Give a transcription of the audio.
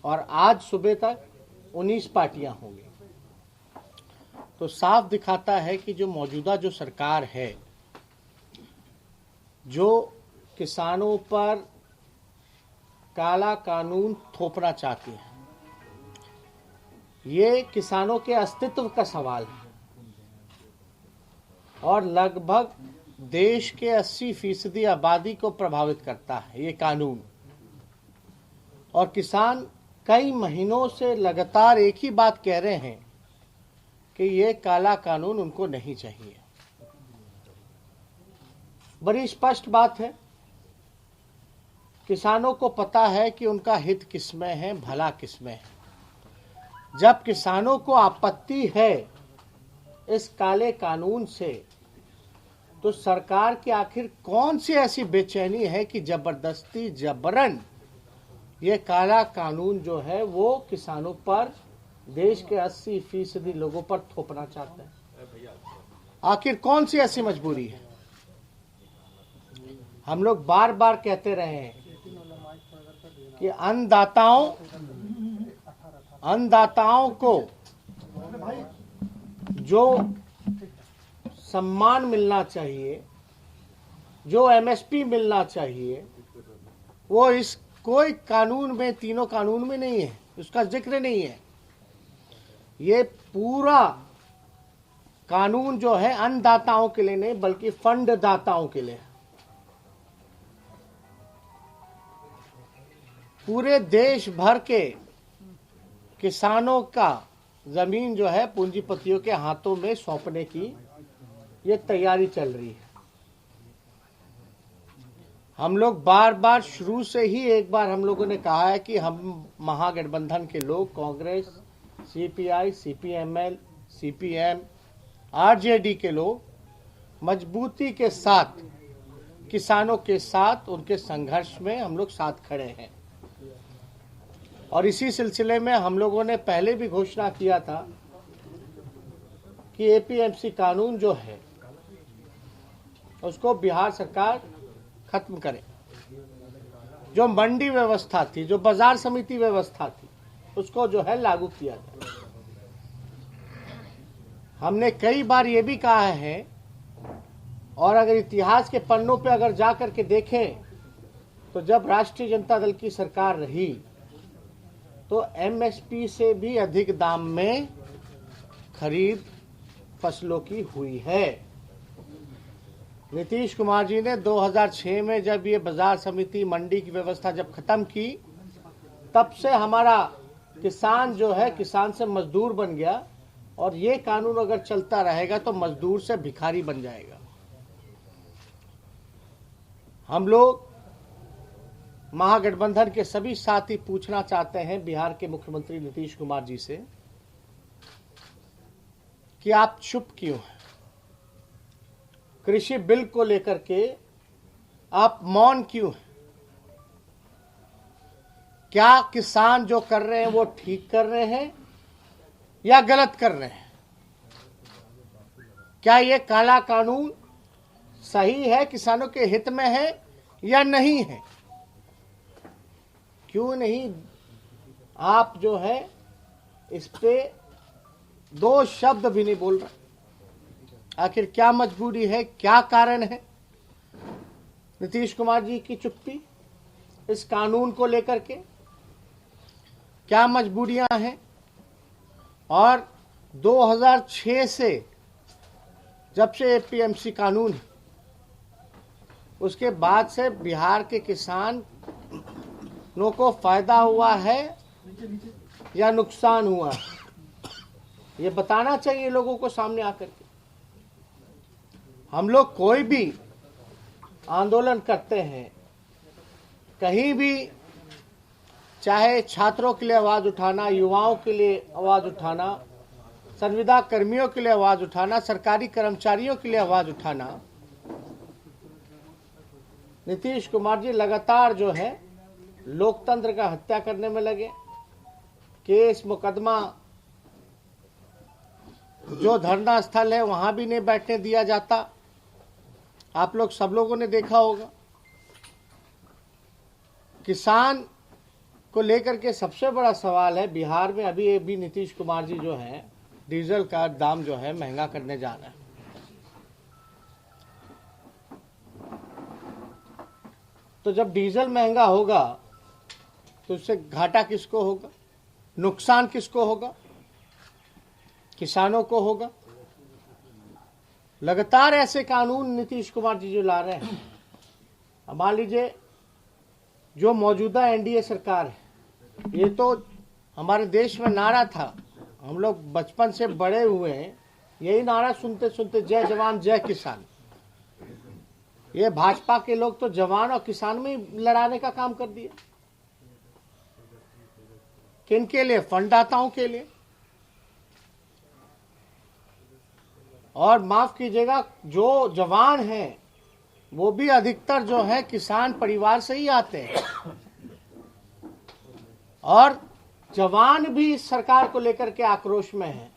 और आज सुबह तक 19 पार्टियां होंगी। तो साफ दिखाता है कि जो मौजूदा जो सरकार है, जो किसानों पर काला कानून थोपना चाहती है, ये किसानों के अस्तित्व का सवाल है और लगभग देश के 80% आबादी को प्रभावित करता है ये कानून। और किसान कई महीनों से लगातार एक ही बात कह रहे हैं कि ये काला कानून उनको नहीं चाहिए। बड़ी स्पष्ट बात है, किसानों को पता है कि उनका हित किसमें है, भला किसमें है। जब किसानों को आपत्ति है इस काले कानून से, तो सरकार की आखिर कौन सी ऐसी बेचैनी है कि जबरदस्ती जबरन ये काला कानून जो है वो किसानों पर, देश के 80% लोगों पर थोपना चाहते हैं। आखिर कौन सी ऐसी मजबूरी है? हम लोग बार बार कहते रहे हैं कि अन्नदाताओं को जो सम्मान मिलना चाहिए, जो एमएसपी मिलना चाहिए, वो इस कोई कानून में, तीनों कानून में नहीं है, उसका जिक्र नहीं है। ये पूरा कानून जो है अन्नदाताओं के लिए नहीं बल्कि फंड दाताओं के लिए। पूरे देश भर के किसानों का जमीन जो है पूंजीपतियों के हाथों में सौंपने की ये तैयारी चल रही है। हम लोग बार बार शुरू से ही एक बार हम लोगों ने कहा है कि हम महागठबंधन के लोग, Congress, CPI, CPML, CPM, RJD के लोग मजबूती के साथ किसानों के साथ उनके संघर्ष में हम लोग साथ खड़े हैं। और इसी सिलसिले में हम लोगों ने पहले भी घोषणा किया था कि एपीएमसी कानून जो है उसको बिहार सरकार खत्म करे। जो मंडी व्यवस्था थी, जो बाजार समिति व्यवस्था थी, उसको जो है लागू किया जाए। हमने कई बार ये भी कहा है, और अगर इतिहास के पन्नों पे अगर जा करके देखें तो जब राष्ट्रीय जनता दल की सरकार रही तो एमएसपी से भी अधिक दाम में खरीद फसलों की हुई है। नीतीश कुमार जी ने 2006 में जब ये बाजार समिति, मंडी की व्यवस्था जब खत्म की, तब से हमारा किसान जो है किसान से मजदूर बन गया। और ये कानून अगर चलता रहेगा तो मजदूर से भिखारी बन जाएगा। हम लोग महागठबंधन के सभी साथी पूछना चाहते हैं बिहार के मुख्यमंत्री नीतीश कुमार जी से कि आप चुप क्यों हैं? कृषि बिल को लेकर के आप मौन क्यों हैं? क्या किसान जो कर रहे हैं वो ठीक कर रहे हैं या गलत कर रहे हैं? क्या ये काला कानून सही है, किसानों के हित में है या नहीं है? क्यों नहीं आप जो है इस पे दो शब्द भी नहीं बोल रहे? आखिर क्या मजबूरी है, क्या कारण है नीतीश कुमार जी की चुप्पी इस कानून को लेकर के? क्या मजबूरियां हैं? और 2006 से जब से एपीएमसी कानून है, उसके बाद से बिहार के किसानों को फायदा हुआ है या नुकसान हुआ है? ये बताना चाहिए लोगों को सामने आकर के। हम लोग कोई भी आंदोलन करते हैं, कहीं भी, चाहे छात्रों के लिए आवाज उठाना, युवाओं के लिए आवाज उठाना, संविदा कर्मियों के लिए आवाज उठाना, सरकारी कर्मचारियों के लिए आवाज उठाना, नीतीश कुमार जी लगातार जो है लोकतंत्र का हत्या करने में लगे। केस मुकदमा, जो धरना स्थल है वहां भी नहीं बैठने दिया जाता। आप लोग सब लोगों ने देखा होगा। किसान को लेकर के सबसे बड़ा सवाल है, बिहार में अभी नीतीश कुमार जी जो है डीजल का दाम जो है महंगा करने जा रहे हैं। तो जब डीजल महंगा होगा तो उससे घाटा किसको होगा, नुकसान किसको होगा? किसानों को होगा। लगातार ऐसे कानून नीतीश कुमार जी जो ला रहे हैं, अब मान लीजिए जो मौजूदा एनडीए सरकार है, ये तो हमारे देश में नारा था, हम लोग बचपन से बड़े हुए हैं यही नारा सुनते सुनते, जय जवान जय किसान। ये भाजपा के लोग तो जवान और किसान में ही लड़ाने का काम कर दिया। किनके लिए? फंडदाताओं के लिए। और माफ कीजिएगा, जो जवान हैं वो भी अधिकतर जो है किसान परिवार से ही आते हैं, और जवान भी इस सरकार को लेकर के आक्रोश में है।